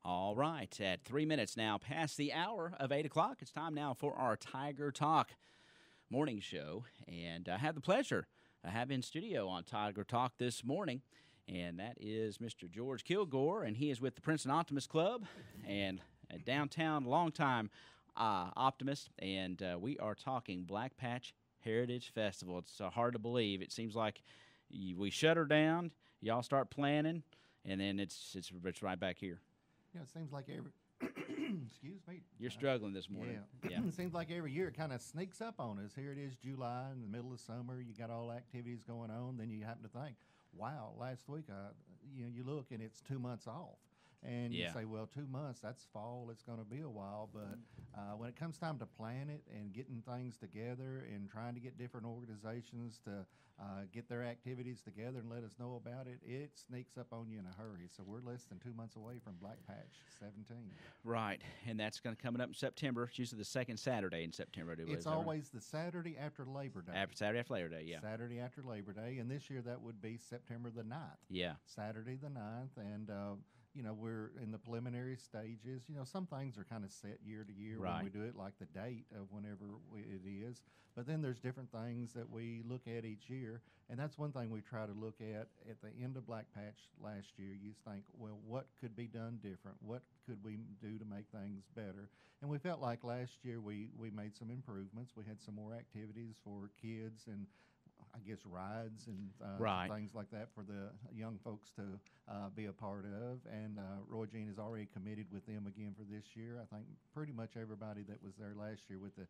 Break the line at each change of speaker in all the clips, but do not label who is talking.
All right, at 3 minutes now past the hour of 8 o'clock, it's time now for our Tiger Talk morning show. And I have the pleasure of having in studio on Tiger Talk this morning, and that is Mr. George Kilgore, and he is with the Princeton Optimist Club and a downtown longtime optimist, and we are talking Black Patch Heritage Festival. It's hard to believe. It seems like we shut her down, y'all start planning, and then it's right back here.
You know, it seems like every excuse me.
You're struggling this morning.
Yeah. It seems like every year it kind of sneaks up on us. Here it is, July, in the middle of summer. You got all activities going on. Then you happen to think, wow, last week, you look and it's 2 months off. And you say, well, 2 months, that's fall. It's going to be a while. But when it comes time to plan it and getting things together and trying to get different organizations to get their activities together and let us know about it, it sneaks up on you in a hurry. So we're less than 2 months away from Black Patch 17.
Right. And that's going to coming up in September. It's usually the second Saturday in September.
It's always the Saturday after Labor Day.
Saturday after Labor Day, yeah.
Saturday after Labor Day. And this year that would be September the 9th.
Yeah.
Saturday the 9th. And, we're in the preliminary stages. Some things are kind of set year to year when we do it, like the date of whenever it is. But then there's different things that we look at each year. And that's one thing we try to look at the end of Black Patch last year. You think, well, what could be done different? What could we do to make things better? And we felt like last year we made some improvements. We had some more activities for kids and I guess rides and things like that for the young folks to be a part of. And Roy Jean is already committed with them again for this year. I think pretty much everybody that was there last year with the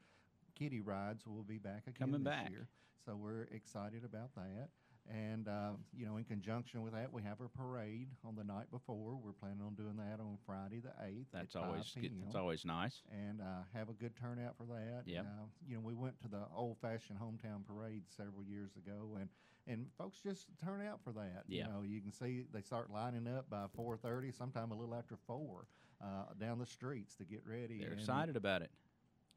kiddie rides will be back again this year. So we're excited about that. And, in conjunction with that, we have a parade on the night before. We're planning on doing that on Friday the 8th.
That's always good. That's always nice.
And have a good turnout for that.
Yeah.
We went to the old-fashioned hometown parade several years ago, and folks just turn out for that.
Yeah.
You can see they start lining up by 4:30, sometime a little after 4, down the streets to get ready.
They're excited about it.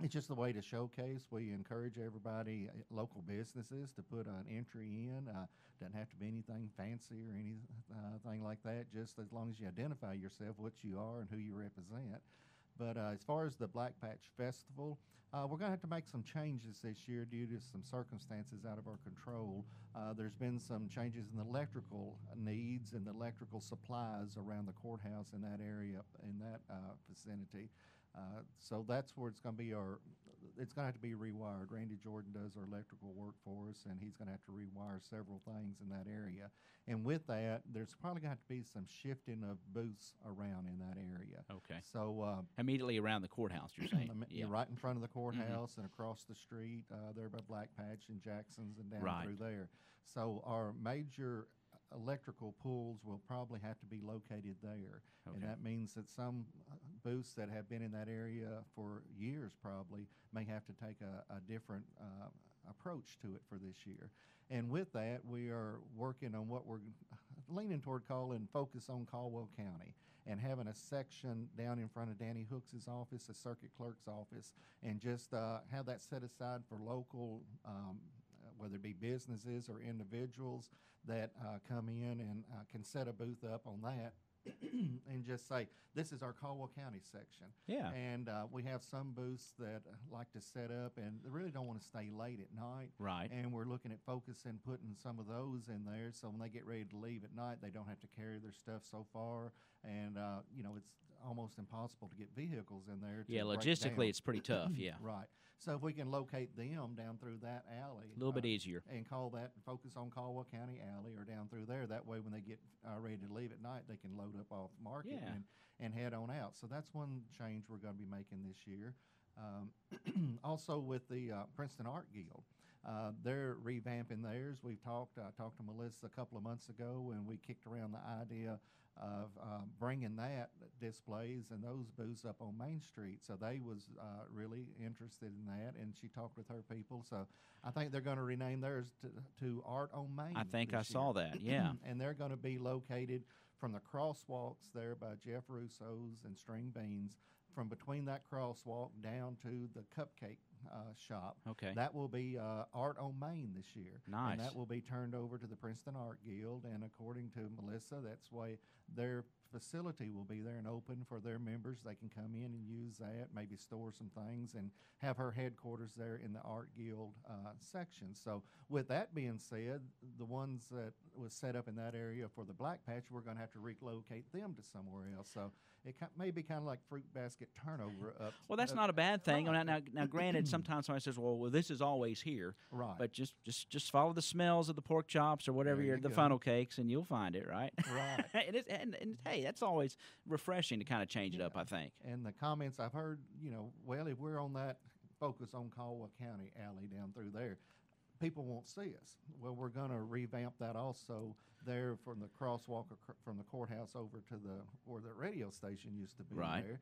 It's just the way to showcase. We encourage everybody, local businesses, to put an entry in. Doesn't have to be anything fancy or anything like that, just as long as you identify yourself, what you are and who you represent. But as far as the Black Patch Festival, we're going to have to make some changes this year due to some circumstances out of our control. There's been some changes in the electrical needs and the electrical supplies around the courthouse in that area, in that vicinity. So that's where it's going to be it's going to have to be rewired. Randy Jordan does our electrical work for us, and he's going to have to rewire several things in that area. And with that, there's probably going to have to be some shifting of booths around in that area.
Okay.
So
immediately around the courthouse, you're saying?
You're right in front of the courthouse and across the street there by Black Patch and Jackson's and down through there. So our major electrical pools will probably have to be located there. Okay. And that means that some booths that have been in that area for years probably may have to take a different approach to it for this year. And with that, we are working on what we're leaning toward calling Focus on Caldwell County, and having a section down in front of Danny Hooks' office, the circuit clerk's office, and just have that set aside for local whether it be businesses or individuals that come in and can set a booth up on that and just say, this is our Caldwell County section.
Yeah.
And we have some booths that like to set up and they really don't want to stay late at night.
Right.
And we're looking at focusing, putting some of those in there so when they get ready to leave at night, they don't have to carry their stuff so far. And, it's almost impossible to get vehicles in there.
Yeah, logistically, it's pretty tough, yeah.
Right. So if we can locate them down through that alley.
A little bit easier.
And call that Focus on Caldwell County Alley or down through there. That way when they get ready to leave at night, they can load up off Market and head on out. So that's one change we're going to be making this year. Also with the Princeton Art Guild, they're revamping theirs. I talked to Melissa a couple of months ago, and we kicked around the idea of bringing that displays and those booths up on Main Street. So they was really interested in that, and she talked with her people. So I think they're going to rename theirs to Art on Main.
I think I saw that, yeah.
And they're going to be located from the crosswalks there by Jeff Russo's and String Beans, from between that crosswalk down to the cupcake shop.
Okay.
That will be Art on Main this year.
Nice.
And that will be turned over to the Princeton Art Guild, and according to Melissa, that's why they're facility will be there and open for their members. They can come in and use that, maybe store some things, and have her headquarters there in the Art Guild section. So with that being said, the ones that was set up in that area for the Black Patch, we're going to have to relocate them to somewhere else. So it may be kind of like fruit basket turnover up.
Well, that's not a bad thing.
Right.
Now, granted, sometimes somebody says, "Well, this is always here."
Right.
But just follow the smells of the pork chops or whatever the funnel cakes, and you'll find it, right?
Right.
and hey, that's always refreshing to kind of change it up, I think.
And the comments I've heard, well, if we're on that focus on Caldwell County alley down through there, people won't see us. Well, we're going to revamp that also there from the crosswalk from the courthouse over to where the radio station used to be
right.
there.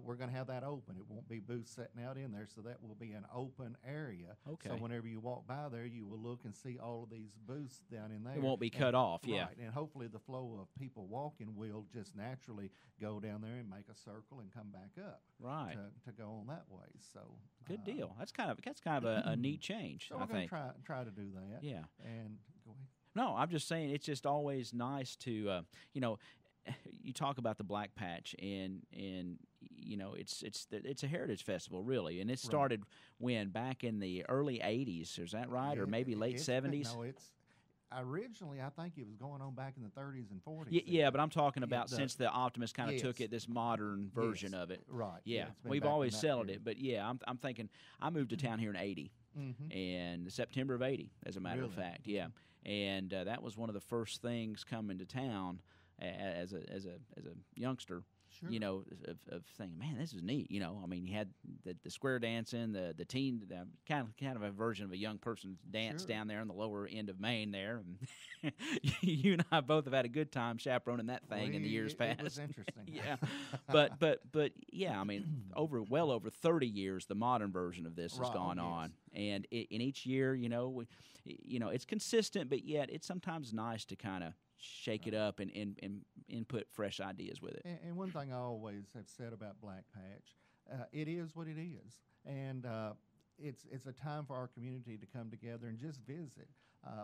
We're going to have that open. It won't be booths sitting out in there, so that will be an open area.
Okay.
So whenever you walk by there, you will look and see all of these booths down in there.
It won't be cut off, yeah.
Right, and hopefully the flow of people walking will just naturally go down there and make a circle and come back up.
Right.
To go on that way. So
good deal. That's kind of a neat change.
So we're going to try to do that.
Yeah.
And go ahead.
No, I'm just saying it's just always nice to you talk about the Black Patch and it's a heritage festival really, and it started when back in the early '80s. Is that right, or maybe late '70s?
No, it's originally I think it was going on back in the '30s and '40s.
Yeah, but I'm talking about since the Optimist kind of took it, this modern version of it.
Right.
Yeah, we've always sold it, but yeah, I'm thinking I moved to town here in '80, and September of '80, as a matter of fact. Yeah. And that was one of the first things coming to town as a youngster.
Sure.
Of thinking, man, this is neat. You had the square dancing, the teen, kind of a version of a young person's dance down there in the lower end of Maine there. And you and I both have had a good time chaperoning that thing in the years past.
It was interesting.
Yeah, but yeah, well over 30 years, the modern version of this has gone on, and in each year, it's consistent, but yet it's sometimes nice to kind of shake it up and input fresh ideas with it.
And one thing I always have said about Black Patch, it is what it is, and it's a time for our community to come together and just visit.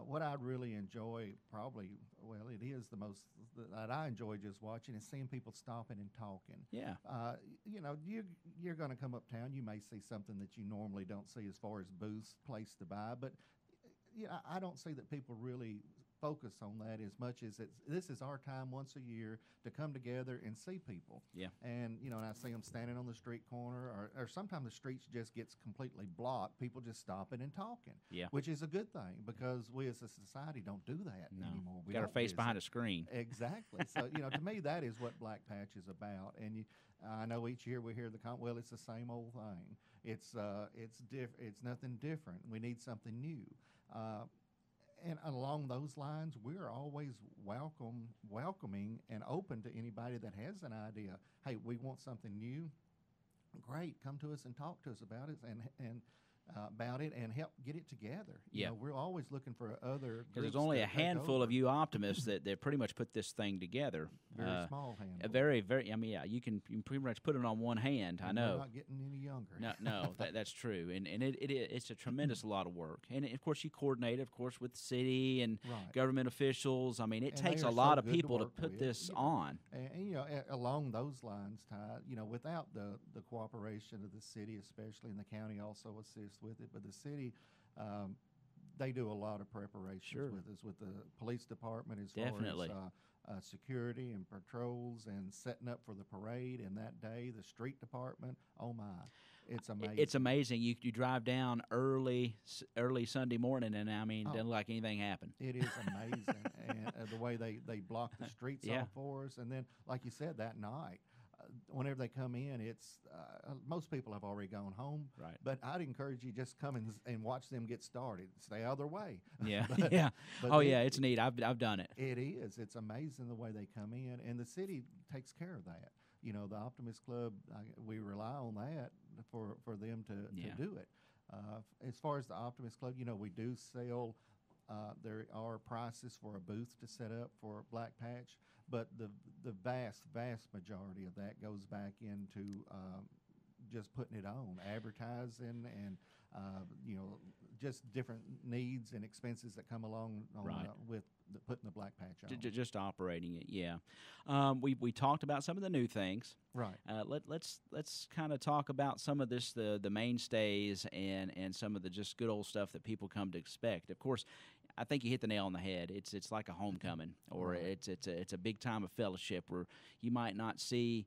What I really enjoy, it is the most that I enjoy just watching is seeing people stopping and talking.
Yeah.
You're going to come uptown. You may see something that you normally don't see as far as booths, place to buy, but I don't see that people really focus on that as much as this is our time once a year to come together and see people.
Yeah.
And, and I see them standing on the street corner or sometimes the streets just gets completely blocked. People just stopping and talking.
Yeah.
Which is a good thing because we as a society don't do that anymore. We
got our face behind a screen.
Exactly. So, to me, that is what Black Patch is about. And I know each year we hear it's the same old thing. It's nothing different. We need something new. And along those lines, we're always welcoming and open to anybody that has an idea. Hey, we want something new. Great, come to us and talk to us about it and help get it together.
Yeah,
we're always looking for other.
Because there's only a handful of you optimists that pretty much put this thing together.
Very small handful.
A very, very. You can pretty much put it on one hand. I know.
We're not getting any younger.
No, that's true, and it's a tremendous lot of work. And of course, you coordinate, of course, with the city and government officials. It takes a lot of people to put this on.
And along those lines, Ty, without the cooperation of the city, especially, and the county also assists with it, but the city, they do a lot of preparations with us, with the police department as far as security and patrols and setting up for the parade and that day, the street department. Oh my, it's amazing.
It's amazing. You drive down early Sunday morning, and it doesn't look like anything happened.
It is amazing, and the way they block the streets off for us, and then like you said, that night. Whenever they come in, it's most people have already gone home.
Right.
But I'd encourage you just come and watch them get started. Stay out of their way.
Yeah.
But
it's neat. I've done it.
It is. It's amazing the way they come in, and the city takes care of that. The Optimist Club, we rely on that for them to do it. As far as the Optimist Club, we do sell. There are prices for a booth to set up for Black Patch, but the vast majority of that goes back into just putting it on, advertising, and just different needs and expenses that come along with putting the black patch on.
Just operating it, yeah. We talked about some of the new things.
Right.
Let's kind of talk about some of this, the mainstays and some of the just good old stuff that people come to expect. Of course, I think you hit the nail on the head. It's like a homecoming, or
Right.
it's a big time of fellowship where you might not see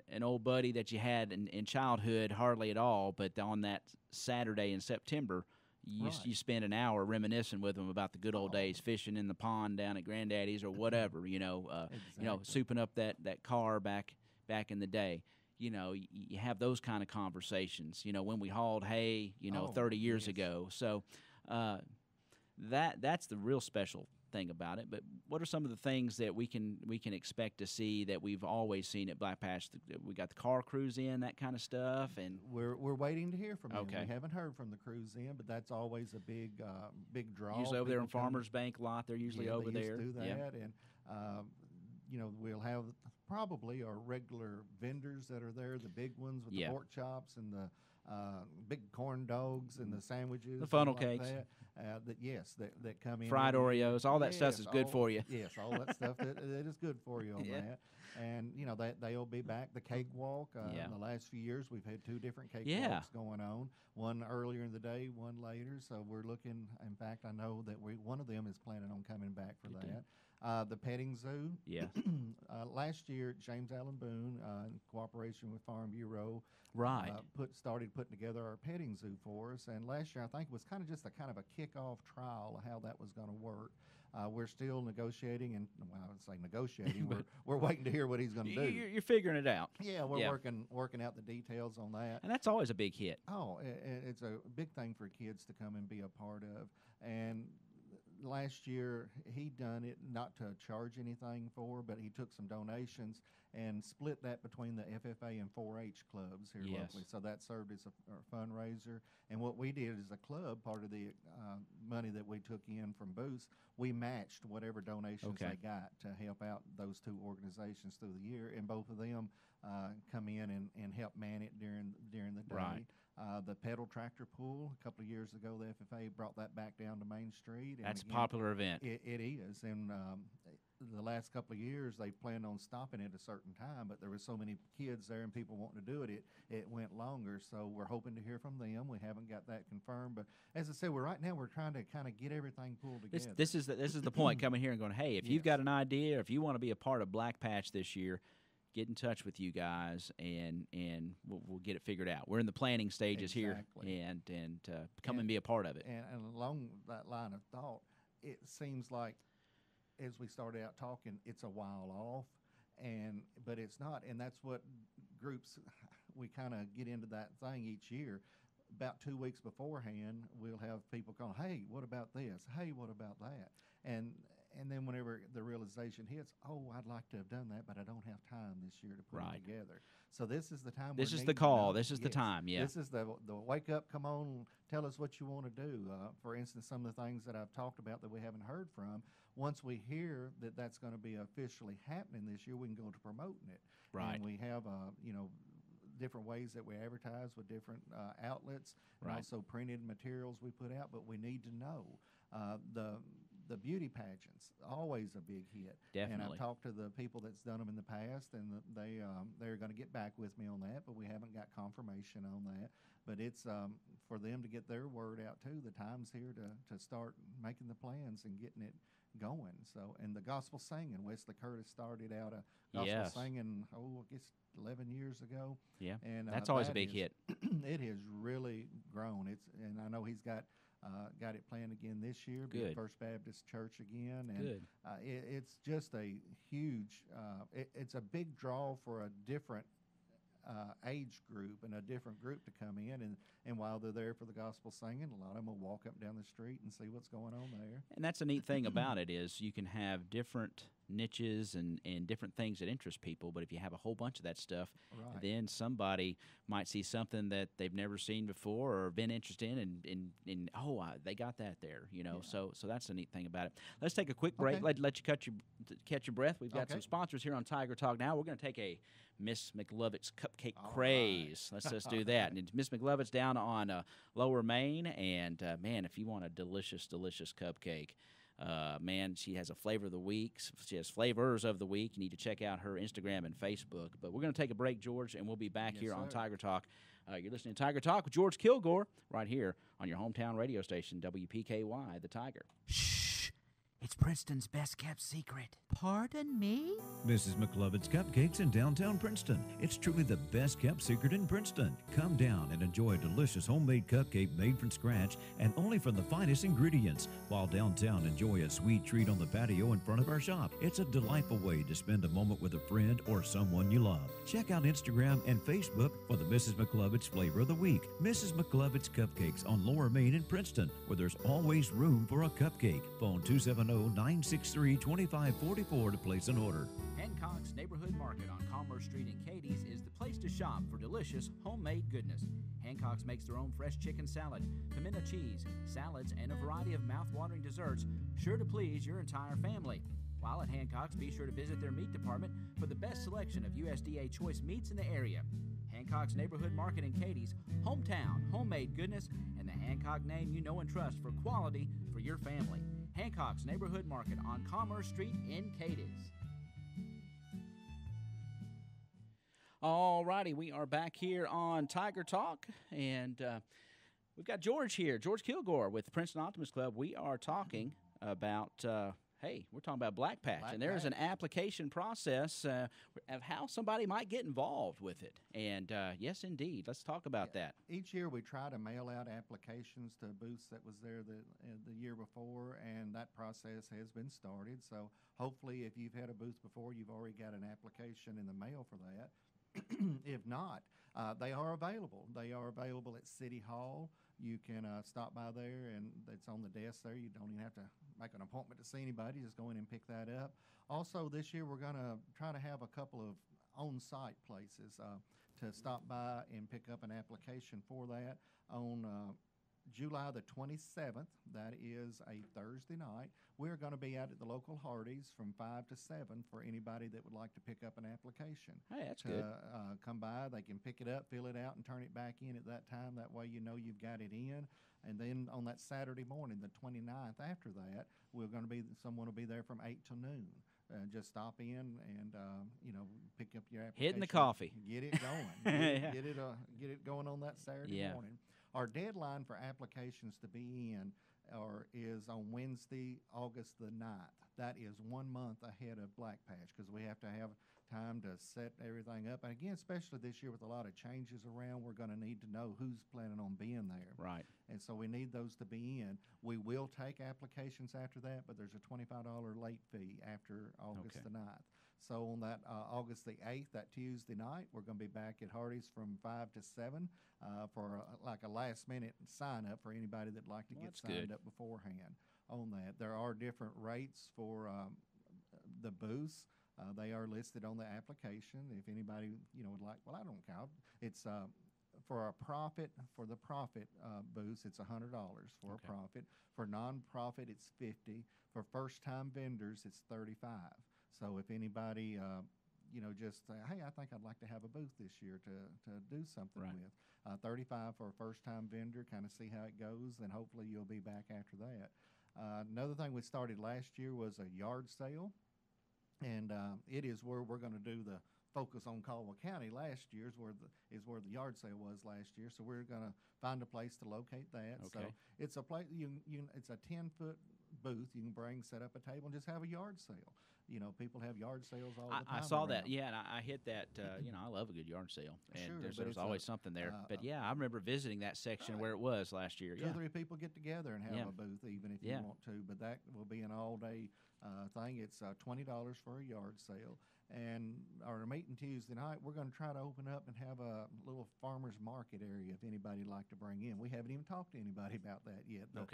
an old buddy that you had in childhood hardly at all, but on that Saturday in September, you spend an hour reminiscing with them about the good old days, fishing in the pond down at Granddaddy's or whatever.
Exactly.
Souping up that car back in the day. You have those kind of conversations. When we hauled hay, 30 years ago. So that's the real special thing about it. But what are some of the things that we can expect to see that we've always seen at Black Patch? We got the car cruise in, that kind of stuff, and
we're waiting to hear from them.
Okay.
We haven't heard from the cruise in, but that's always a big draw.
usually over there in
People come-
Farmers Bank lot. They're usually over
they
there.
used to do
Yeah.
that, and we'll have probably our regular vendors that are there, the big ones with
Yeah.
the pork chops and the big corn dogs and the sandwiches,
The funnel
and like
cakes.
that come in.
Fried
every year.
Oreos, all that stuff is good
all-
for you.
Yes, all that stuff that is good for you on
Yeah.
that. And they'll be back. The cakewalk.
Yeah.
In the last few years, we've had 2 different cakewalks
Yeah.
going on. One earlier in the day, one later. So we're looking. In fact, I know that one of them is planning on coming back for
Good deal.
that. The petting zoo.
Yes.
Last year, James Allen Boone, in cooperation with Farm Bureau,
Right.
started putting together our petting zoo for us. And last year, I think it was kind of just a kickoff trial of how that was going to work. We're still negotiating, and I would say negotiating. we're waiting to hear what he's going to do.
You're figuring it out.
Yeah, we're working out the details on that.
And that's always a big hit.
Oh, it's a big thing for kids to come and be a part of. And last year, he done it not to charge anything for, but he took some donations and split that between the FFA and 4-H clubs here
Yes.
locally. So that served as a fundraiser. And what we did as a club, part of the money that we took in from booths, we matched whatever donations
Okay.
they got to help out those 2 organizations through the year. And both of them come in and help man it during the day.
Right.
The pedal tractor pool, a couple of years ago, the FFA brought that back down to Main Street. And
That's a
again,
popular event.
It is. And the last couple of years, they planned on stopping at a certain time, but there were so many kids there and people wanting to do it, it went longer. So we're hoping to hear from them. We haven't got that confirmed. But as I said, right now we're trying to kind of get everything pulled together.
This is the point, coming here and going, hey, if you've
Yes.
got an idea, if you want to be a part of Black Patch this year, get in touch with you guys, and we'll get it figured out. We're in the planning stages
Exactly.
here, and come and be a part of it.
And along that line of thought, it seems like as we started out talking, it's a while off, but it's not. And that's what groups, we kind of get into that thing each year. About 2 weeks beforehand, we'll have people call, hey, what about this? Hey, what about that? And then whenever the realization hits, I'd like to have done that, but I don't have time this year to put
Right.
it together. So this is the time.
This
we're
is the
needing to
call.
know.
This is the
Yes.
time. Yeah.
This is the wake up. Come on, tell us what you want to do. For instance, some of the things that I've talked about that we haven't heard from. Once we hear that that's going to be officially happening this year, we can go to promoting it.
Right.
And we have different ways that we advertise with different outlets, and
Right.
also printed materials we put out. But we need to know the beauty pageants, always a big hit. And
Definitely.
I've talked to the people that's done them in the past, and they're going to get back with me on that, but we haven't got confirmation on that. But it's for them to get their word out too. The time's here to start making the plans and getting it going. So, and the gospel singing, Wesley Curtis started out a gospel
Yes.
singing, I guess 11 years ago.
Yeah.
And
That's always a
that
big
is-
hit.
It has really grown. And I know he's got it planned again this year. Be at
Good.
First Baptist Church again. And
Good.
it's just a huge. It's a big draw for a different age group and a different group to come in. And while they're there for the gospel singing, a lot of them will walk up and down the street and see what's going on there.
And that's a neat thing about it is you can have different niches and different things that interest people, but if you have a whole bunch of that stuff,
Right.
then somebody might see something that they've never seen before or been interested in, and they got that there,
Yeah.
So that's the neat thing about it. Let's take a quick break.
Okay.
Let you catch your breath. We've got
Okay.
some sponsors here on Tiger Talk now. We're going to take a Miss McLovett's cupcake
All
craze. Let's do that. And Miss McLovett's down on Lower Main, and man, if you want a delicious cupcake, Man, she has a flavor of the week. She has flavors of the week. You need to check out her Instagram and Facebook. But we're going to take a break, George, and we'll be back here on Tiger Talk. You're listening to Tiger Talk with George Kilgore right here on your hometown radio station, WPKY, The Tiger.
Shh! It's Princeton's best-kept secret. Pardon me?
Mrs. McLovin's Cupcakes in downtown Princeton. It's truly the best-kept secret in Princeton. Come down and enjoy a delicious homemade cupcake made from scratch and only from the finest ingredients. While downtown, enjoy a sweet treat on the patio in front of our shop. It's a delightful way to spend a moment with a friend or someone you love. Check out Instagram and Facebook for the Mrs. McLovin's Flavor of the Week. Mrs. McLovin's Cupcakes on Lower Main in Princeton, where there's always room for a cupcake. Phone 270-963-2544 to place an order.
Hancock's Neighborhood Market on Commerce Street in Cadiz is the place to shop for delicious homemade goodness. Hancock's makes their own fresh chicken salad, pimento cheese, salads, and a variety of mouth-watering desserts sure to please your entire family. While at Hancock's, be sure to visit their meat department for the best selection of USDA choice meats in the area. Hancock's Neighborhood Market in Cadiz, hometown, homemade goodness, and the Hancock name you know and trust for quality for your family. Hancock's Neighborhood Market on Commerce Street in Cadiz. All righty, we are back here on Tiger Talk, and we've got George here, George Kilgore with the Princeton Optimist Club. We are talking about we're talking about Black Patch, and there's an application process of how somebody might get involved with it. And yes, indeed, let's talk about that.
Each year we try to mail out applications to booths that was there the year before, and that process has been started. So hopefully if you've had a booth before, you've already got an application in the mail for that. If not, they are available. They are available at City Hall. You can stop by there, and it's on the desk there. You don't even have to make an appointment to see anybody. Just go in and pick that up. Also, this year we're going to try to have a couple of on-site places to stop by and pick up an application for that on July the 27th. That is a Thursday night. We're going to be out at the local Hardee's from 5 to 7 for anybody that would like to pick up an application.
Hey, that's good.
Come by, they can pick it up, fill it out, and turn it back in at that time. That way you know you've got it in. And then on that Saturday morning, the 29th, after that, someone will be there from 8 till noon. Just stop in and pick up your application.
Hitting the coffee.
Get it going. Get it going on that Saturday morning. Our deadline for applications to be in is on Wednesday, August the 9th. That is 1 month ahead of Black Patch because we have to have time to set everything up. And again, especially this year with a lot of changes around, we're going to need to know who's planning on being there.
Right.
And so we need those to be in. We will take applications after that, but there's a $25 late fee after August the 9th. So on that August the 8th, that Tuesday night, we're going to be back at Hardee's from 5 to 7 for a last-minute sign-up for anybody that'd like to get signed up beforehand on that. There are different rates for the booths. They are listed on the application. If anybody would like, well, I don't count. It's for the profit booths, it's $100 for a profit. For nonprofit, it's $50. For first-time vendors, it's $35. So if anybody, just say, hey, I think I'd like to have a booth this year to do something with. $35 for a first-time vendor, kind of see how it goes, and hopefully you'll be back after that. Another thing we started last year was a yard sale, and it is where we're going to do the focus on Caldwell County. Last year is where the yard sale was last year, so we're going to find a place to locate that. So it's a place it's a 10-foot booth you can bring, set up a table, and just have a yard sale. People have yard sales all the time.
I saw that, and I hit that. I love a good yard sale, and there's always something there. But I remember visiting that section where it was last year.
Two or three people get together and have a booth, even if you want to. But that will be an all-day thing. It's $20 for a yard sale. And our meeting Tuesday night, we're going to try to open up and have a little farmer's market area if anybody'd like to bring in. We haven't even talked to anybody about that yet. But,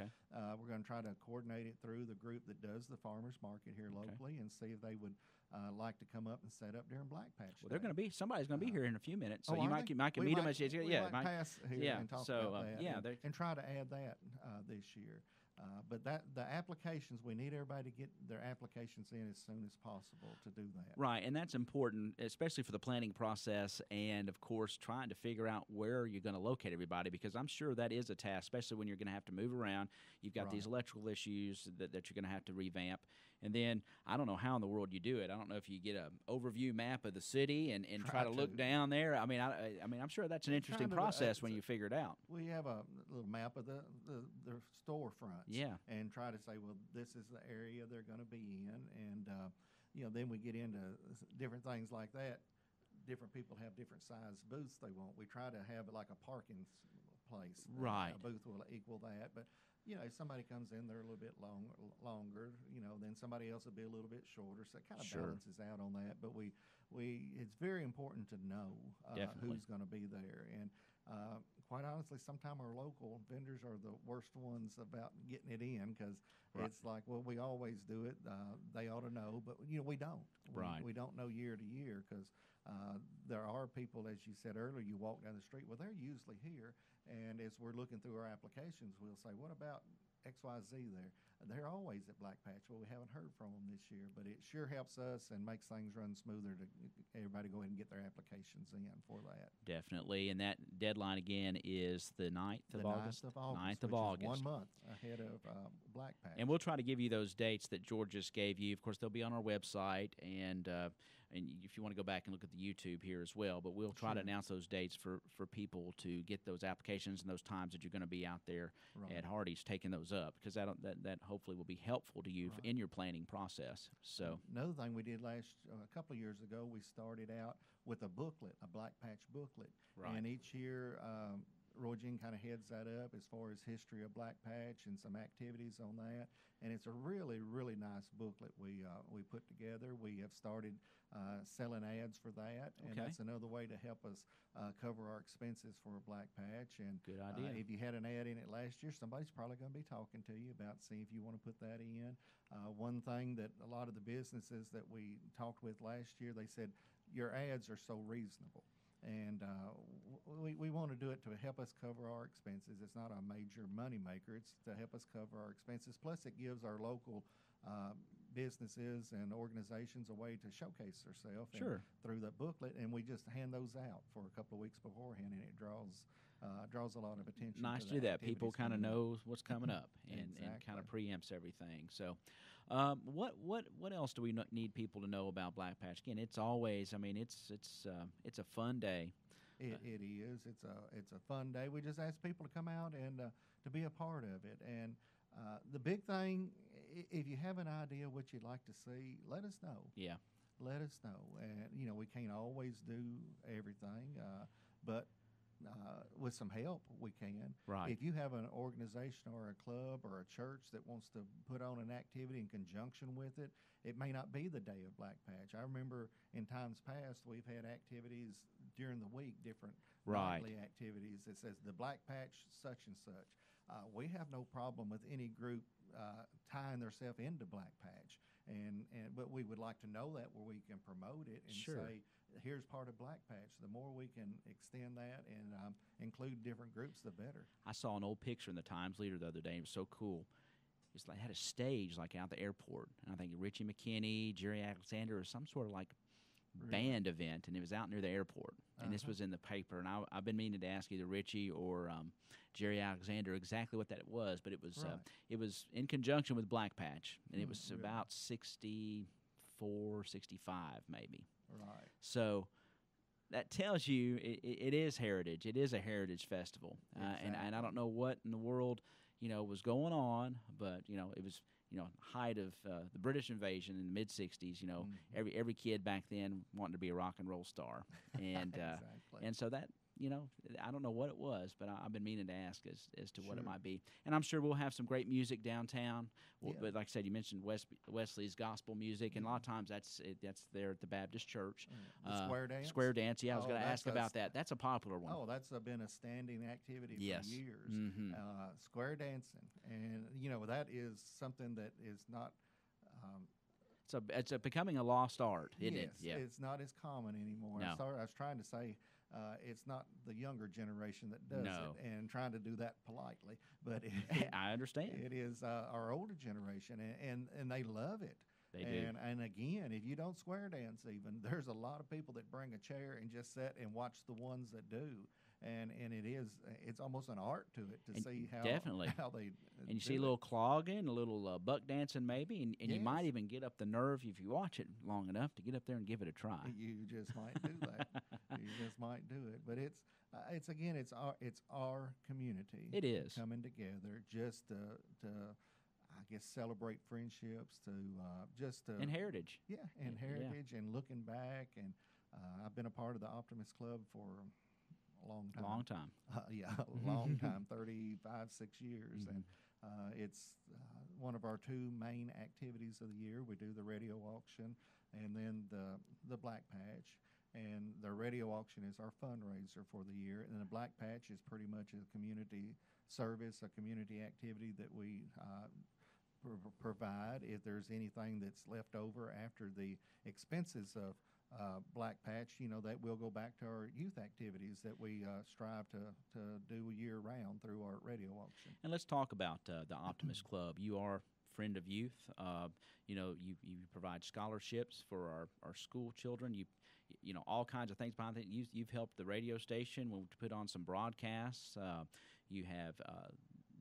we're going to try to coordinate it through the group that does the farmer's market here locally and see if they would like to come up and set up during Black Patch.
Well, they're going to be somebody's going to be here in a few minutes, so you might can meet them.
We might pass here and talk about that. And try to add that this year. But the applications, we need everybody to get their applications in as soon as possible to do that.
Right, and that's important, especially for the planning process and, of course, trying to figure out where you're going to locate everybody, because I'm sure that is a task, especially when you're going to have to move around. You've got these electrical issues that you're going to have to revamp. And then I don't know how in the world you do it. I don't know if you get an overview map of the city and try to look down there. I mean, I'm sure that's an interesting process when you figure it out.
We have a little map of the storefronts.
Yeah.
And try to say, well, this is the area they're going to be in. And, then we get into different things like that. Different people have different size booths they want. We try to have it like a parking place.
Right.
A booth will equal that. But, if somebody comes in, they're a little bit longer, then somebody else will be a little bit shorter. So it kind of balances out on that. But it's very important to know who's going to be there. And quite honestly, sometimes our local vendors are the worst ones about getting it in, because it's like, well, we always do it. They ought to know, but we don't. We don't know year to year, because there are people, as you said earlier, you walk down the street. Well, they're usually here, and as we're looking through our applications, we'll say, what about XYZ there? They're always at Black Patch. Well, we haven't heard from them this year, but it sure helps us and makes things run smoother to everybody go ahead and get their applications in for that.
Definitely, and that deadline again is the 9th of August.
9th of August. 1 month ahead of Black Patch.
And we'll try to give you those dates that George just gave you. Of course, they'll be on our website, and if you want to go back and look at the YouTube here as well. But we'll try to announce those dates for people to get those applications and those times that you're going to be out there at Hardee's taking those up, because that hopefully will be helpful to you in your planning process. So
another thing we did a couple of years ago, we started out with a booklet, a Black Patch booklet.
Right.
And each year, Roy Jean kind of heads that up as far as history of Black Patch and some activities on that. And it's a really, really nice booklet we put together. We have started selling ads for that, and that's another way to help us cover our expenses for Black Patch. And
good idea.
If you had an ad in it last year, somebody's probably going to be talking to you about seeing if you want to put that in. One thing that a lot of the businesses that we talked with last year, they said, your ads are so reasonable. And we want to do it to help us cover our expenses. It's not a major money maker. It's to help us cover our expenses. Plus, it gives our local businesses and organizations a way to showcase themselves through the booklet. And we just hand those out for a couple of weeks beforehand, and it draws a lot of attention.
Nice to do that. People kind of know what's coming up and kind of preempts everything. So what else do we need people to know about Black Patch? Again, it's always, it's a fun day.
It is. It's a fun day. We just ask people to come out and to be a part of it. And the big thing, if you have an idea what you'd like to see, let us know.
Yeah.
Let us know. And, we can't always do everything, but with some help, we can.
Right.
If you have an organization or a club or a church that wants to put on an activity in conjunction with it, it may not be the day of Black Patch. I remember in times past we've had activities during the week, different nightly activities that says the Black Patch such and such. We have no problem with any group tying themselves into Black Patch, but we would like to know that where we can promote it and say, here's part of Black Patch. The more we can extend that and include different groups, the better.
I saw an old picture in the Times Leader the other day. It was so cool. It's like had a stage like out the airport, and I think Richie McKinney, Jerry Alexander, or some sort of like band event, and it was out near the airport. And this was in the paper, and I've been meaning to ask either Richie or Jerry Alexander exactly what that was, but it was in conjunction with Black Patch, and it was about 64, 65 maybe.
Right.
So that tells you it is heritage. It is a heritage festival, and I don't know what in the world was going on, but it was height of the British invasion in the mid '60s. Every kid back then wanted to be a rock and roll star, and and so that I don't know what it was, but I've been meaning to ask as to what it might be. And I'm sure we'll have some great music downtown. But like I said, you mentioned Wesley's gospel music, and a lot of times that's there at the Baptist Church.
Square dance?
Square dance, yeah. I was going to ask about that. That's a popular one.
Oh, that's been a standing activity for years.
Mm-hmm.
Square dancing. And, that is something that is not...
It's becoming a lost art, isn't it?
Yeah. It's not as common anymore.
No.
I was trying to say it's not the younger generation that does
No.
it, and trying to do that politely, but
I understand.
it is our older generation, and they love it.
They do.
And again, if you don't square dance, even there's a lot of people that bring a chair and just sit and watch the ones that do, and it's almost an art to it to see how
definitely
how they
and you
do
see a
it.
little clogging, a little buck dancing maybe, and you might
Yes.
even get up the nerve if you watch it long enough to get up there and give it a try.
You just might do that. You just might do it, but it's again it's our community.
It is.
coming together just to I guess celebrate friendships, to just to
And heritage.
yeah, and
Yeah.
heritage, and looking back, and I've been a part of the Optimist Club for a long time.
Long time.
Yeah, a long time, 35, 6 years,
Mhm.
and it's one of our two main activities of the year. We do the radio auction, and then the Black Patch. And the radio auction is our fundraiser for the year, and the Black Patch is pretty much a community service, a community activity that we provide. If there's anything that's left over after the expenses of Black Patch, that will go back to our youth activities that we strive to do year round through our radio auction.
And let's talk about the Optimist Club. You are a friend of youth. You provide scholarships for our school children. You know all kinds of things behind it. You've helped the radio station when we put on some broadcasts. You have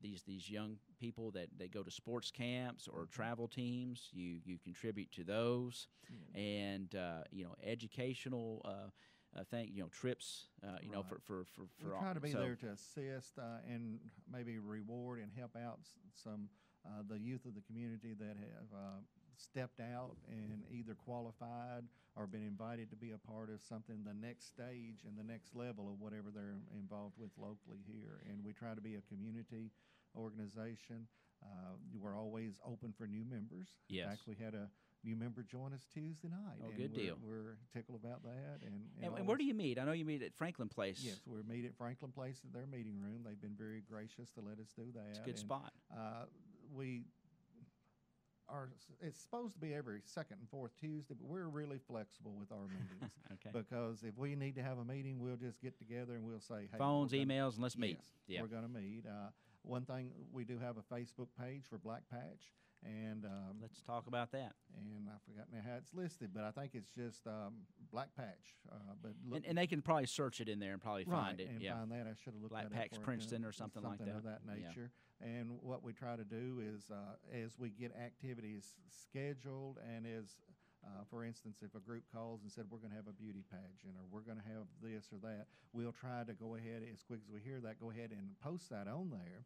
these young people that go to sports camps or travel teams. You contribute to those, and educational trips.
Right.
For
We try to be there to assist and maybe reward and help out some the youth of the community that have stepped out and either qualified or been invited to be a part of something, the next stage and the next level of whatever they're involved with locally here. And we try to be a community organization. We're always open for new members.
Yes.
In fact, we had a new member join us Tuesday night.
Oh,
and
good deal.
We're tickled about that.
And where do you meet? I know you meet at Franklin Place.
Yes, we meet at Franklin Place at their meeting room. They've been very gracious to let us do that.
It's a good
And,
spot.
it's supposed to be every second and fourth Tuesday, but we're really flexible with our meetings.
Okay.
Because if we need to have a meeting, we'll just get together and we'll say, hey,
Phones,
we're gonna-
emails, and let's meet.
Yes,
Yeah.
we're going to meet. One thing, we do have a Facebook page for Black Patch, and
Let's talk about that.
I've forgotten how it's listed, but I think it's just Black Patch. But look,
And they can probably search it in there and probably find it.
and
Yeah.
find that. I should have looked
Black
that up
Patch
for it,
Princeton or something like that.
of that
Yeah.
nature. And what we try to do is, as we get activities scheduled, and as, for instance, if a group calls and said we're going to have a beauty pageant or we're going to have this or that, we'll try to go ahead, as quick as we hear that, go ahead and post that on there.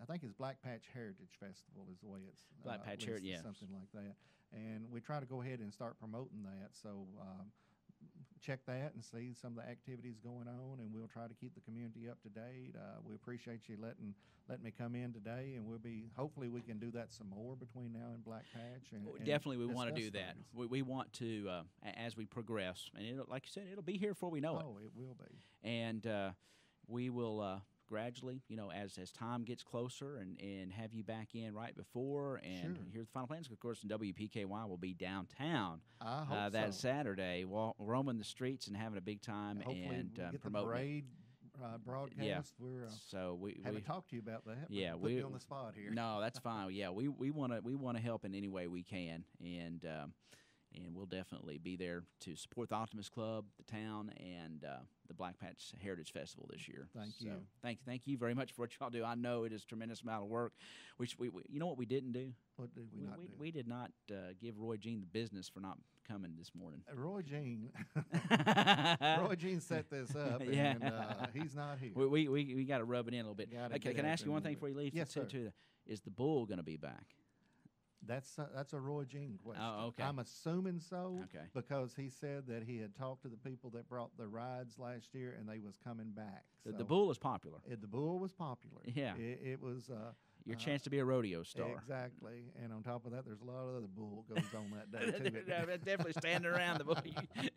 I think it's Black Patch Heritage Festival is the way it's
Black Patch
listed,
Heritage, yes.
something like that. And we try to go ahead and start promoting that. So check that and see some of the activities going on, and we'll try to keep the community up to date. We appreciate you letting me come in today, and hopefully we can do that some more between now and Black Patch. And
Definitely, we want to
discuss
do that.
things.
We want to, as we progress, and like you said, it'll be here before we know it.
Oh, it will be.
And we will gradually, as time gets closer, and have you back in right before, and
Sure.
here's the final plans. Of course, WPKY will be downtown
I hope
that
so.
Saturday, roaming the streets and having a big time,
Hopefully
and
we get the
promoting it.
parade broadcast. We're
So we
haven't talked to you about that. But
yeah,
put
we
you on the spot here.
No, that's fine. Yeah, we want to help in any way we can, and we'll definitely be there to support the Optimist Club, the town, and the Black Patch Heritage Festival this year.
Thank
So,
you.
Thank you very much for what y'all do. I know it is a tremendous amount of work. Which we you know what we didn't do?
What did we not do?
We did not give Roy Jean the business for not coming this morning.
Roy Jean. Roy Jean set this up,
Yeah.
and he's not here.
We got to rub it in a little bit.
Gotta
Can
get
I
up
ask you
in
one
a
thing
little
before you leave?
Yes, sir.
Is the bull going to be back?
That's a Roy Jean question.
Oh, okay.
I'm assuming so.
Okay.
Because he said that he had talked to the people that brought the rides last year, and they was coming back.
The
So
bull is popular.
the bull was popular.
Yeah.
It was.
Your chance to be a rodeo star.
Exactly. And on top of that, there's a lot of other bull goes on that day, too.
Definitely standing around the bull.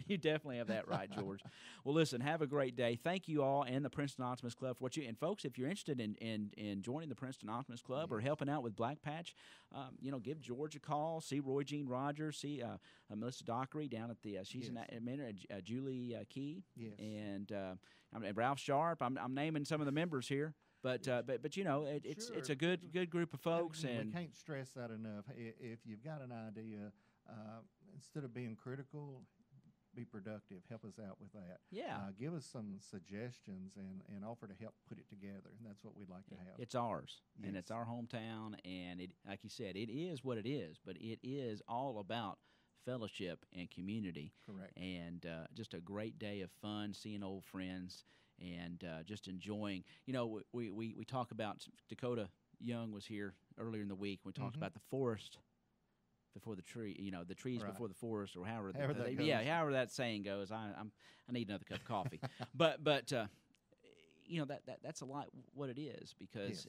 You definitely have that right, George. Well, listen, have a great day. Thank you all and the Princeton Optimist Club for what you – and, folks, if you're interested in joining the Princeton Optimist Club or helping out with Black Patch, give George a call. See Roy Jean Rogers. See Melissa Dockery down at the she's an Julie Key.
Yes.
And Ralph Sharp. I'm naming some of the members here. But it's a good group of folks, and
we can't stress that enough. If you've got an idea, instead of being critical, be productive. Help us out with that.
Yeah.
Give us some suggestions and offer to help put it together, and that's what we'd like to have.
It's ours,
yes.
and it's our hometown, and it, like you said, it is what it is, but it is all about fellowship and community.
Correct. And
just a great day of fun, seeing old friends. And just enjoying, we talk about Dakota Young was here earlier in the week. We talked about the forest before the tree, the trees before the forest, or however that saying goes. I need another cup of coffee, but that's a lot what it is, because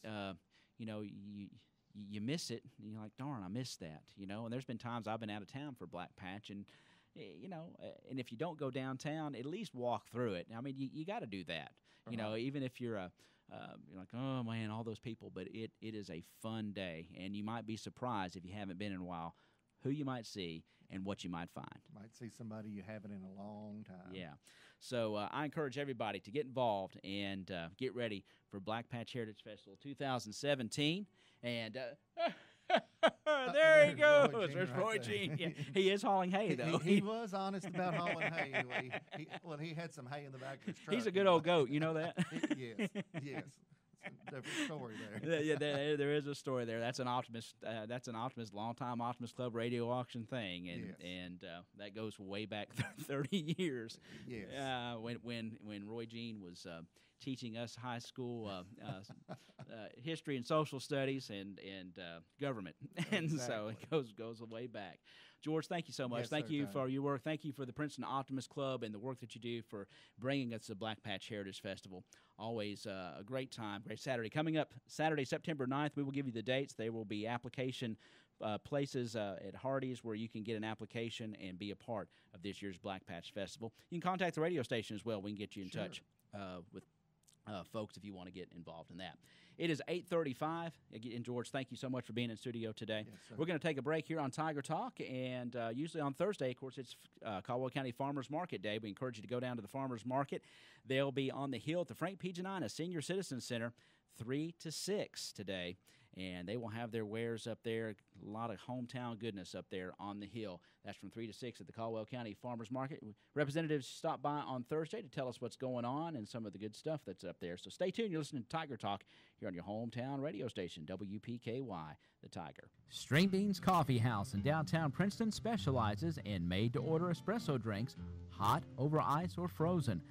you miss it, and you're like, darn, I missed that, And there's been times I've been out of town for Black Patch, and and if you don't go downtown, at least walk through it. I mean, you got to do that, even if you're you're like, oh man, all those people. But it is a fun day, and you might be surprised if you haven't been in a while, who you might see and what you might find.
Might see somebody you haven't in a long time.
Yeah. So I encourage everybody to get involved and get ready for Black Patch Heritage Festival 2017. And there he goes. There's Roy Jean. Yeah, he is hauling hay, though.
He was honest about hauling hay. He had some hay in the back of his truck.
He's a good old goat. You know that?
Yes. It's a different story there.
Yeah, there is a story there. That's an Optimist. Long-time Optimist Club radio auction thing, and that goes way back 30 years.
Yes.
When Roy Jean was teaching us high school history and social studies and government, and so it goes way back. George, thank you so much.
Yes,
thank
sir,
you
Tom.
for your work. Thank you for the Princeton Optimist Club and the work that you do for bringing us the Black Patch Heritage Festival. Always a great time, great Saturday. Coming up Saturday, September 9th, we will give you the dates. There will be application places at Hardee's where you can get an application and be a part of this year's Black Patch Festival. You can contact the radio station as well. We can get you in touch with folks if you want to get involved in that. It is 8:35. Again, George, thank you so much for being in studio today.
Yes, sir.
We're going to take a break here on Tiger Talk, and usually on Thursday, of course, it's Caldwell County Farmers Market Day. We encourage you to go down to the Farmers Market. They'll be on the hill at the Frank P. Janina Senior Citizen Center 3 to 6 today, and they will have their wares up there, a lot of hometown goodness up there on the hill. That's from 3 to 6 at the Caldwell County Farmers Market. Representatives stop by on Thursday to tell us what's going on and some of the good stuff that's up there. So stay tuned. You're listening to Tiger Talk here on your hometown radio station, WPKY, The Tiger. String Beans Coffee House in downtown Princeton specializes in made-to-order espresso drinks, hot, over ice, or frozen.